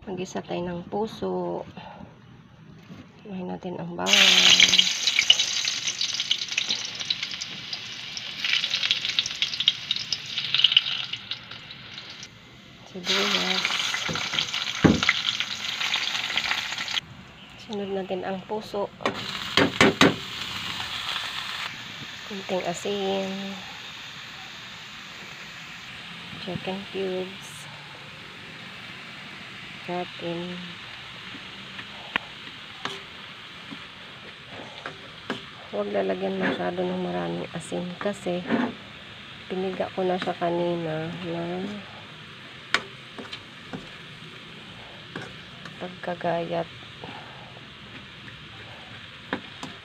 Mag-isa tayo ng puso. Tumahin natin ang bawang. Sibuyas. Sunod natin ang puso. Kunting asin. Chicken cubes. Natin. Huwag lalagyan masyado ng maraming asin kasi piniga ko na siya kanina na pagkagayat.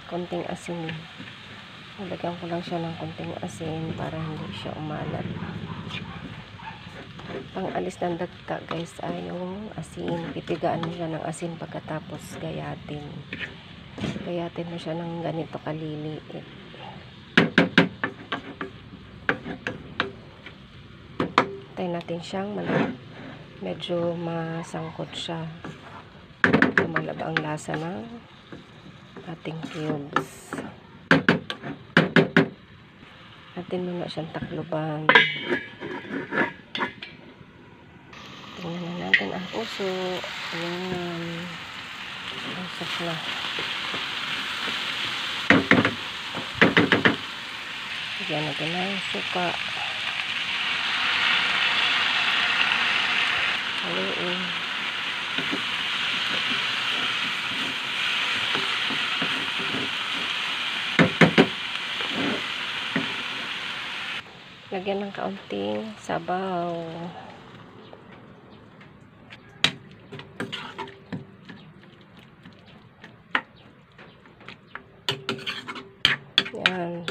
Konting asin. Lagyan ko lang siya ng konting asin para hindi siya umalat. Pang-alis ng dagta guys ay yung asin. Pipigaan mo siya ng asin pagkatapos gayatin. Gayatin mo siya ng ganito kaliliit. Tayo natin siyang medyo masangkot siya. Lumalab ang lasa ng ating cubes. Natin muna siyang takluban. Tingnan natin ang puso. Ayan. Usap na. Lagyan natin ng suka. Haluin. Lagyan ng kaunting sabaw. Yan.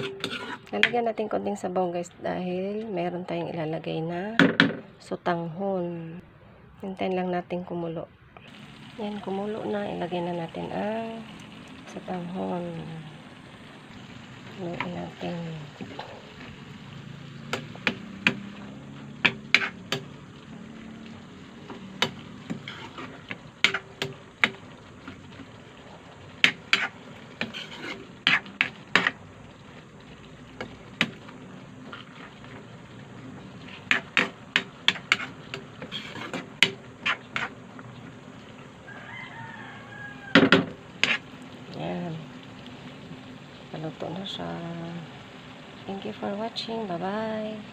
Lalagyan natin konting sabaw guys dahil meron tayong ilalagay na sutanghon. Hintayin lang natin kumulo. Yan, kumulo na. Ilagay na natin ang sutanghon. Haluin natin. Yan. Paluto na siya. Thank you for watching. Bye-bye.